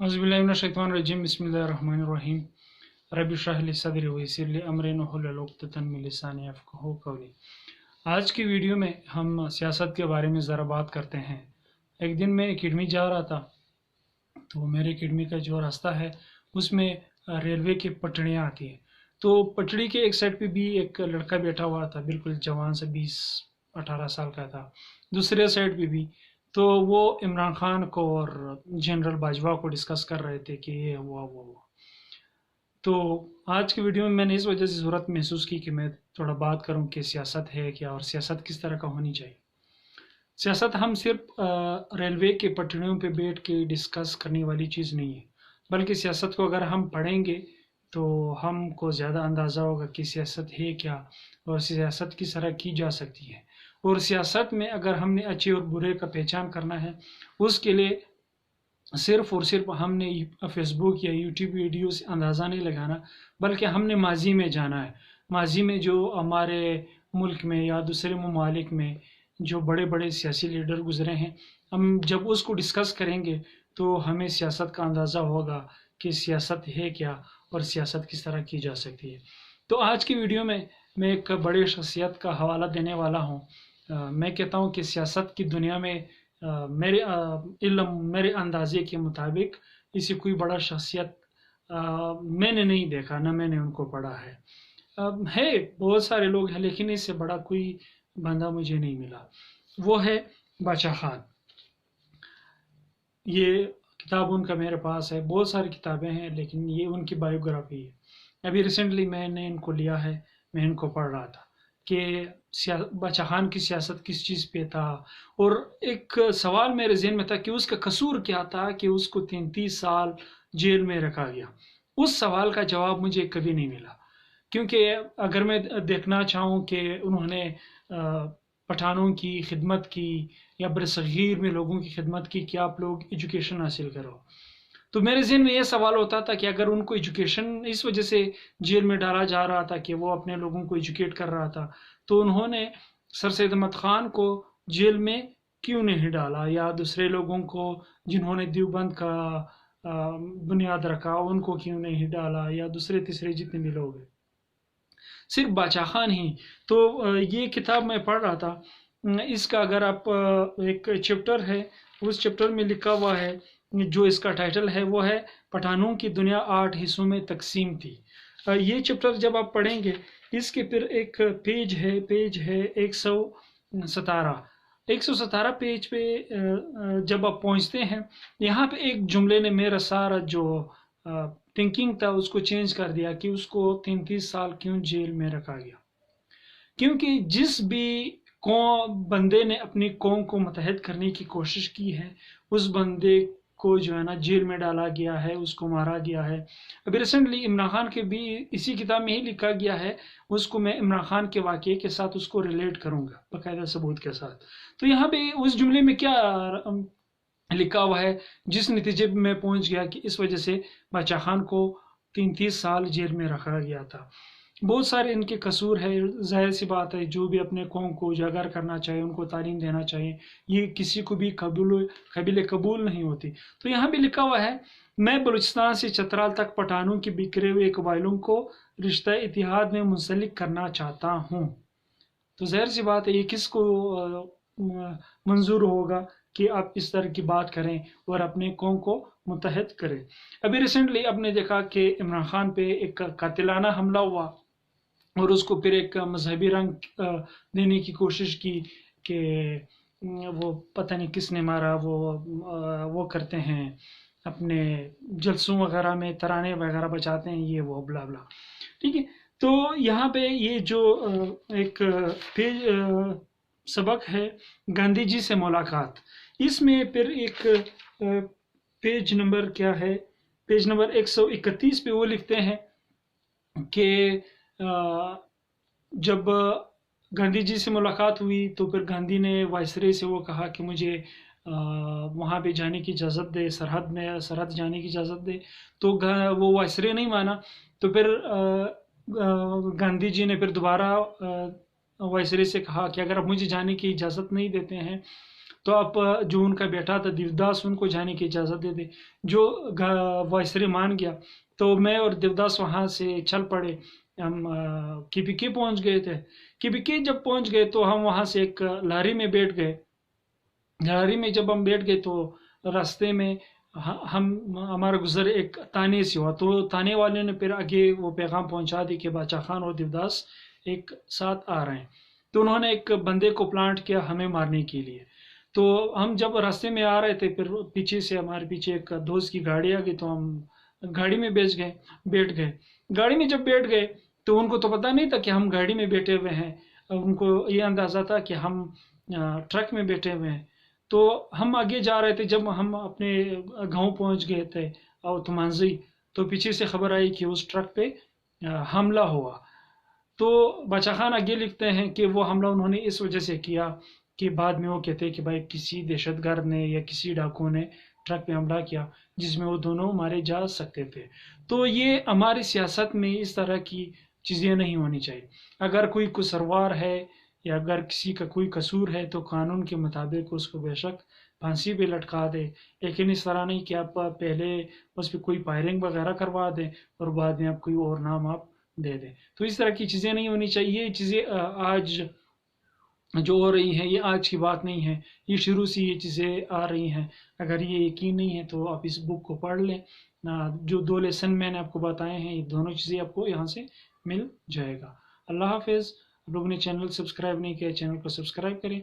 औज़ुबिल्लाहिमिनश्शैतानिर्रजीम बिस्मिल्लाहिर्रहमानिर्रहीम रब्बि इश्रह ली सदरी वयस्सिर ली अमरी वहलुल उक़दतम मिन लिसानी यफ़क़हू क़ौली। आज की वीडियो में हम सियासत के बारे में ज़रा बात करते हैं। एक दिन मैं एकेडमी जा रहा था, तो मेरे एकेडमी का जो रास्ता है उसमें रेलवे की पटड़ियाँ आती हैं। तो पटड़ी के एक साइड पे भी एक लड़का बैठा हुआ था, बिल्कुल जवान से 20-18 साल का था। दूसरे साइड पे भी तो वो इमरान खान को और जनरल बाजवा को डिस्कस कर रहे थे कि ये हुआ वो हुआ। तो आज की वीडियो में मैंने इस वजह से ज़रूरत महसूस की कि मैं थोड़ा बात करूं कि सियासत है क्या और सियासत किस तरह का होनी चाहिए। सियासत हम सिर्फ रेलवे के पटरियों पे बैठ के डिस्कस करने वाली चीज़ नहीं है, बल्कि सियासत को अगर हम पढ़ेंगे तो हमको ज़्यादा अंदाज़ा होगा कि सियासत है क्या और सियासत किस तरह की जा सकती है। और सियासत में अगर हमने अच्छे और बुरे का पहचान करना है, उसके लिए सिर्फ और सिर्फ हमने फेसबुक या यूट्यूब वीडियो से अंदाज़ा नहीं लगाना, बल्कि हमने माजी में जाना है। माजी में जो हमारे मुल्क में या दूसरे ममालिक में जो बड़े बड़े सियासी लीडर गुजरे हैं, हम जब उसको डिस्कस करेंगे तो हमें सियासत का अंदाज़ा होगा कि सियासत है क्या और सियासत किस तरह की जा सकती है। तो आज की वीडियो में मैं एक बड़े शख्सियत का हवाला देने वाला हूँ। मैं कहता हूँ कि सियासत की दुनिया में मेरे इल्म मेरे अंदाजे के मुताबिक इसी कोई बड़ा शख्सियत मैंने नहीं देखा, ना मैंने उनको पढ़ा है। है बहुत सारे लोग हैं, लेकिन इससे बड़ा कोई बंदा मुझे नहीं मिला। वो है बादशाह खान। ये किताब उनका मेरे पास है, बहुत सारी किताबें हैं, लेकिन ये उनकी बायोग्राफी है। अभी रिसेंटली मैंने इनको लिया है, मैं इनको पढ़ रहा था कि बादशाह खान की सियासत किस चीज़ पे था। और एक सवाल मेरे ज़हन में था कि उसका कसूर क्या था कि उसको 33 साल जेल में रखा गया। उस सवाल का जवाब मुझे कभी नहीं मिला, क्योंकि अगर मैं देखना चाहूँ कि उन्होंने पठानों की खिदमत की या बरसगीर में लोगों की खिदमत की कि आप लोग एजुकेशन हासिल करो, तो मेरे ज़हन में ये सवाल होता था कि अगर उनको एजुकेशन इस वजह से जेल में डाला जा रहा था कि वो अपने लोगों को एजुकेट कर रहा था, तो उन्होंने सर सैयद अहमद ख़ान को जेल में क्यों नहीं डाला, या दूसरे लोगों को जिन्होंने देवबंद का बुनियाद रखा उनको क्यों नहीं डाला, या दूसरे तीसरे जितने भी लोग हैं, सिर्फ बादशाह खान ही। तो ये किताब मैं पढ़ रहा था, इसका अगर आप एक चैप्टर है, उस चैप्टर में लिखा हुआ है, जो इसका टाइटल है वो है पठानों की दुनिया 8 हिस्सों में तकसीम थी। ये चैप्टर जब आप पढ़ेंगे, इसके फिर एक पेज है 117 पेज पे जब आप पहुंचते हैं, यहाँ पे एक जुमले ने मेरा सारा जो थिंकिंग था उसको चेंज कर दिया कि उसको 33 साल क्यों जेल में रखा गया। क्योंकि जिस भी कौम बंदे ने अपनी कौम को मुत्तहद करने की कोशिश की है, उस बंदे को जो है ना जेल में डाला गया है, उसको मारा गया है। अभी रिसेंटली इमरान खान के भी इसी किताब में ही लिखा गया है, उसको मैं इमरान खान के वाक़े के साथ उसको रिलेट करूंगा बाकायदा सबूत के साथ। तो यहाँ पे उस जुमले में क्या लिखा हुआ है, जिस नतीजे पे मैं पहुंच गया कि इस वजह से बादशाह खान को 33 साल जेल में रखा गया था। बहुत सारे इनके कसूर है, जाहिर सी बात है, जो भी अपने कौम को उजागर करना चाहे, उनको तालीम देना चाहिए, ये किसी को भी काबिल कबूल नहीं होती। तो यहाँ भी लिखा हुआ है, मैं बलूचिस्तान से चतराल तक पठानों के बिखरे हुए कबाइलों को रिश्ता इतिहाद में मुंसलिक करना चाहता हूँ। तो जाहिर सी बात है, ये किसको मंजूर होगा कि आप इस तरह की बात करें और अपने कौम को मुत्तहद करें। अभी रिसेंटली आपने देखा कि इमरान खान पे एक कातिलाना हमला हुआ और उसको फिर एक मजहबी रंग देने की कोशिश की कि वो पता नहीं किसने मारा, वो करते हैं अपने जलसों वगैरह में तराने वगैरह बजाते हैं, ये वो ब्ला ब्ला। ठीक है, तो यहाँ पे ये जो एक पेज सबक है गांधी जी से मुलाकात, इसमें फिर एक पेज नंबर क्या है, पेज नंबर 131 पे वो लिखते हैं कि जब गांधी जी से मुलाकात हुई तो फिर गांधी ने वायसराय से वो कहा कि मुझे वहाँ पे जाने की इजाज़त दे, सरहद जाने की इजाज़त दे। तो वो वायसराय नहीं माना, तो फिर गांधी जी ने फिर दोबारा वायसराय से कहा कि अगर आप मुझे जाने की इजाज़त नहीं देते हैं تو اب جو ان کا بیٹا تھا دیوداس ان کو جانے کی اجازت دے دے. جو وائسرے مان گیا تو میں اور دیوداس وہاں سے چل پڑے. ہم کیپیکے پہنچ گئے تھے. کیپیکے جب پہنچ گئے تو ہم وہاں سے ایک لاری میں بیٹھ گئے. لاری میں جب ہم بیٹھ گئے تو راستے میں ہمارا گزر ایک تانے سے ہوا. تو تانے والے نے پھر آگے وہ پیغام پہنچا دی کہ باچا خان اور دیوداس ایک ساتھ آ رہے ہیں. تو انہوں نے ایک بندے کو پلانٹ کیا ہمیں مارنے کے لیے. تو ہم جب راستے میں آ رہے تھے پھر پیچھے سے ہمارے پیچھے ایک دوست کی گاڑی آ گئی تو ہم گاڑی میں بیٹھ گئے. گاڑی میں جب بیٹھ گئے تو ان کو تو پتہ نہیں تھا کہ ہم گاڑی میں بیٹھے ہوئے ہیں. ان کو یہ اندازہ تھا کہ ہم ٹرک میں بیٹھے ہوئے ہیں. تو ہم آگے جا رہے تھے. جب ہم اپنے گاؤں پہنچ گئے تھے اور تمانزی تو پیچھے سے خبر آئی کہ اس ٹرک پہ حملہ ہوا. تو باچا خان آگے لکھتے ہیں کہ وہ حملہ انہوں نے اس وجہ سے کیا کہ بعد میں وہ کہتے ہیں کہ بھائی کسی دہشت گرد نے یا کسی ڈاکو نے ٹرک پہ حملہ کیا جس میں وہ دونوں مارے جا سکتے تھے. تو یہ ہماری سیاست میں اس طرح کی چیزیں نہیں ہونی چاہیے. اگر کوئی قصوروار ہے یا اگر کسی کا کوئی قصور ہے تو قانون کے مطابق اس کو بے شک پھانسی پہ لٹکا دے. لیکن اس طرح نہیں کہ آپ پہلے اس پہ کوئی فائرنگ وغیرہ کروا دیں اور بعد میں آپ کوئی اور نام آپ دے دیں. تو اس طرح کی چیزیں نہیں ہونی چاہیے. یہ چیزیں آج جو ہو رہی ہیں یہ آج کی بات نہیں ہے. یہ شروع سے یہ چیزیں آ رہی ہیں. اگر یہ یقین نہیں ہے تو آپ اس بک کو پڑھ لیں. جو 2 لیسن میں نے آپ کو بتائے ہیں یہ دونوں چیزیں آپ کو یہاں سے مل جائے گا. اللہ حافظ. آپ لوگوں نے چینل سبسکرائب نہیں کیا چینل کو سبسکرائب کریں.